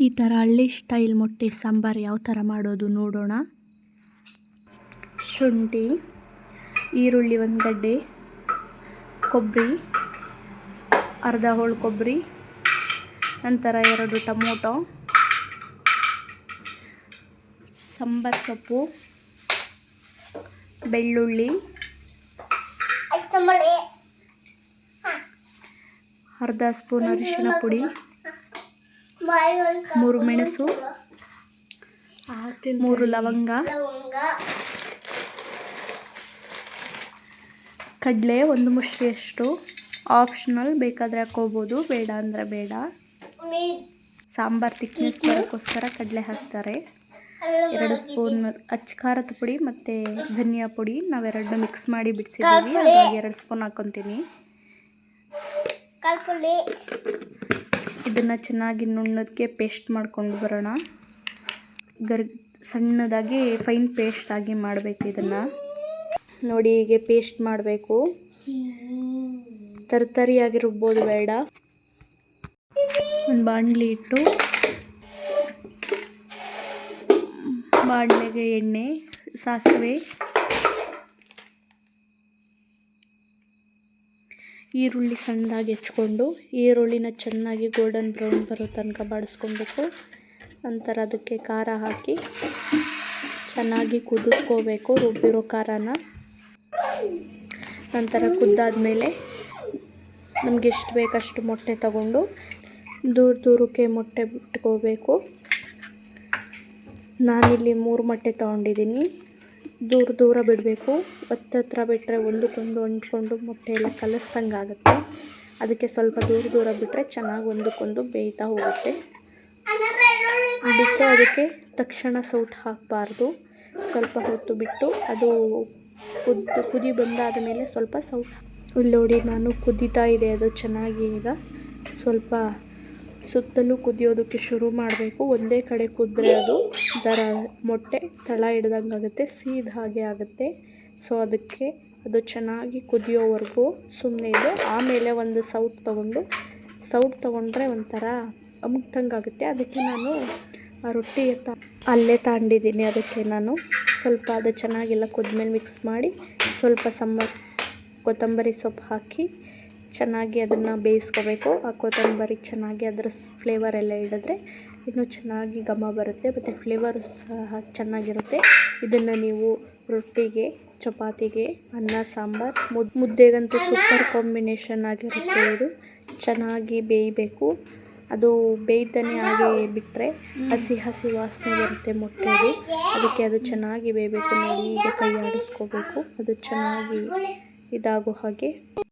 ಈ ಥರ ಹಳ್ಳಿ ಸ್ಟೈಲ್ ಮೊಟ್ಟೆ ಸಾಂಬಾರು ಯಾವ ಥರ ಮಾಡೋದು ನೋಡೋಣ. ಶುಂಠಿ, ಈರುಳ್ಳಿ 1 ಗಡ್ಡೆ, ಕೊಬ್ಬರಿ, ಅರ್ಧ ಹೋಳು ಕೊಬ್ಬರಿ, ನಂತರ 2 ಟೊಮೊಟೊ, ಸಾಂಬಾರು ಸೊಪ್ಪು, ಬೆಳ್ಳುಳ್ಳಿ, ಅರ್ಧ ಸ್ಪೂನ್ ಅರಿಶಿನ ಪುಡಿ, 3 ಮೆಣಸು, 3 ಲವಂಗ, ಕಡಲೆ 1 ಮುಷ್ಟಿಯಷ್ಟು. ಆಪ್ಷನಲ್, ಬೇಕಾದರೆ ಹಾಕೋಬೋದು, ಬೇಡ ಅಂದರೆ ಬೇಡ. ಸಾಂಬಾರು ತಿಕ್ನೆಸ್ ಬರೋಕ್ಕೋಸ್ಕರ ಕಡಲೆ ಹಾಕ್ತಾರೆ. 2 ಸ್ಪೂನ್ ಅಚ್ಚ ಖಾರದ ಪುಡಿ ಮತ್ತು ಧನಿಯಾ ಪುಡಿ ನಾವೆರಡನ್ನೂ ಮಿಕ್ಸ್ ಮಾಡಿ ಬಿಡಿಸಿದ್ದೀವಿ, ಹಾಗಾಗಿ 2 ಸ್ಪೂನ್ ಹಾಕ್ಕೊತೀನಿ. ಇದನ್ನು ಚೆನ್ನಾಗಿ ನುಣ್ಣಗೆ ಪೇಸ್ಟ್ ಮಾಡ್ಕೊಂಡು ಬರೋಣ. ಸಣ್ಣದಾಗಿ ಫೈನ್ ಪೇಸ್ಟ್ ಆಗಿ ಮಾಡಬೇಕು. ಇದನ್ನು ನೋಡಿ, ಹೀಗೆ ಪೇಸ್ಟ್ ಮಾಡಬೇಕು. ತರಿಯಾಗಿ ರುಬ್ಬೋದು ಬೇಡ. ಒಂದು ಬಾಣಲಿ ಇಟ್ಟು ಬಾಣಲೆಗೆ ಎಣ್ಣೆ, ಸಾಸಿವೆ, ಈರುಳ್ಳಿ ಸಣ್ಣದಾಗಿ ಹೆಚ್ಕೊಂಡು ಈರುಳ್ಳಿನ ಚೆನ್ನಾಗಿ ಗೋಲ್ಡನ್ ಬ್ರೌನ್ ಬರೋ ತನಕ ಬಾಡಿಸ್ಕೊಬೇಕು. ನಂತರ ಅದಕ್ಕೆ ಖಾರ ಹಾಕಿ ಚೆನ್ನಾಗಿ ಕುದಿಸ್ಕೋಬೇಕು, ರುಬ್ಬಿರೋ ಖಾರನ. ನಂತರ ಕುದ್ದಾದಮೇಲೆ ನಮಗೆ ಎಷ್ಟು ಬೇಕಷ್ಟು ಮೊಟ್ಟೆ ತಗೊಂಡು ದೂರಕ್ಕೆ ಮೊಟ್ಟೆ ಬಿಟ್ಕೋಬೇಕು. ನಾನಿಲ್ಲಿ 3 ಮೊಟ್ಟೆ ತೊಗೊಂಡಿದ್ದೀನಿ. ದೂರ ಬಿಡಬೇಕು. ಹತ್ರ ಬಿಟ್ಟರೆ ಒಂದಕ್ಕೊಂದು ಅಂಟ್ಕೊಂಡು ಮೊಟ್ಟೆ ಎಲ್ಲ ಕಲಿಸ್ದಂಗೆ ಆಗುತ್ತೆ. ಅದಕ್ಕೆ ಸ್ವಲ್ಪ ದೂರ ಬಿಟ್ಟರೆ ಚೆನ್ನಾಗಿ ಒಂದಕ್ಕೊಂದು ಬೇಯ್ತಾ ಹೋಗುತ್ತೆ. ಬಿಟ್ಟು ಅದಕ್ಕೆ ತಕ್ಷಣ ಸೌಟ್ ಹಾಕಬಾರ್ದು. ಸ್ವಲ್ಪ ಹೊತ್ತು ಬಿಟ್ಟು ಅದು ಕುದಿ ಬಂದಾದ ಮೇಲೆ ಸ್ವಲ್ಪ ಸೌಟ್. ಇಲ್ಲಿ ನೋಡಿ, ನಾನು ಕುದೀತಾ ಇದೆ ಅದು ಚೆನ್ನಾಗಿ. ಈಗ ಸ್ವಲ್ಪ ಸುತ್ತಲೂ ಕುದಿಯೋದಕ್ಕೆ ಶುರು ಮಾಡಬೇಕು. ಒಂದೇ ಕಡೆ ಕುದ್ರೆ ಅದು ಮೊಟ್ಟೆ ತಳ ಹಿಡ್ದಂಗೆ ಆಗುತ್ತೆ, ಸೀದ ಹಾಗೆ ಆಗುತ್ತೆ. ಸೊ ಅದಕ್ಕೆ ಅದು ಚೆನ್ನಾಗಿ ಕುದಿಯೋವರೆಗೂ ಸುಮ್ಮನೆ ಇದೆ. ಆಮೇಲೆ ಒಂದು ಸೌಟ್ ತೊಗೊಂಡ್ರೆ ಒಂಥರ ಅಮುಕ್ತಂಗೆ ಆಗುತ್ತೆ. ಅದಕ್ಕೆ ನಾನು ರೊಟ್ಟಿ ಅಲ್ಲೇ ತಗೊಂಡಿದ್ದೀನಿ. ಅದಕ್ಕೆ ನಾನು ಸ್ವಲ್ಪ ಅದು ಚೆನ್ನಾಗೆಲ್ಲ ಕುದ್ಮೇಲೆ ಮಿಕ್ಸ್ ಮಾಡಿ ಸ್ವಲ್ಪ ಕೊತ್ತಂಬರಿ ಸೊಪ್ಪು ಹಾಕಿ ಚೆನ್ನಾಗಿ ಅದನ್ನು ಬೇಯಿಸ್ಕೋಬೇಕು. ಆ ಕೊತ್ತಂಬರಿ ಚೆನ್ನಾಗಿ ಅದರ ಫ್ಲೇವರ್ ಎಲ್ಲ ಹಿಡಿದ್ರೆ ಇನ್ನೂ ಚೆನ್ನಾಗಿ ಘಮ ಬರುತ್ತೆ ಮತ್ತು ಫ್ಲೇವರ್ ಸಹ ಚೆನ್ನಾಗಿರುತ್ತೆ. ಇದನ್ನು ನೀವು ರೊಟ್ಟಿಗೆ, ಚಪಾತಿಗೆ, ಅನ್ನ ಸಾಂಬಾರು, ಮುದ್ದೆಗಂತೂ ಸೂಪರ್ ಕಾಂಬಿನೇಷನ್ ಆಗಿರುತ್ತೆ. ಇದು ಚೆನ್ನಾಗಿ ಬೇಯಬೇಕು. ಅದು ಬೇಯ್ತಾನೆ ಹಾಗೆ ಬಿಟ್ಟರೆ ಹಸಿ ವಾಸನೆ ಬರುತ್ತೆ ಮೊಟ್ಟೆದು. ಅದಕ್ಕೆ ಅದು ಚೆನ್ನಾಗಿ ಬೇಯಬೇಕು. ನೋಡಿ, ಈಗ ಕೈ ಆಡಿಸ್ಕೋಬೇಕು, ಅದು ಚೆನ್ನಾಗಿ ಇದಾಗೋ ಹಾಗೆ.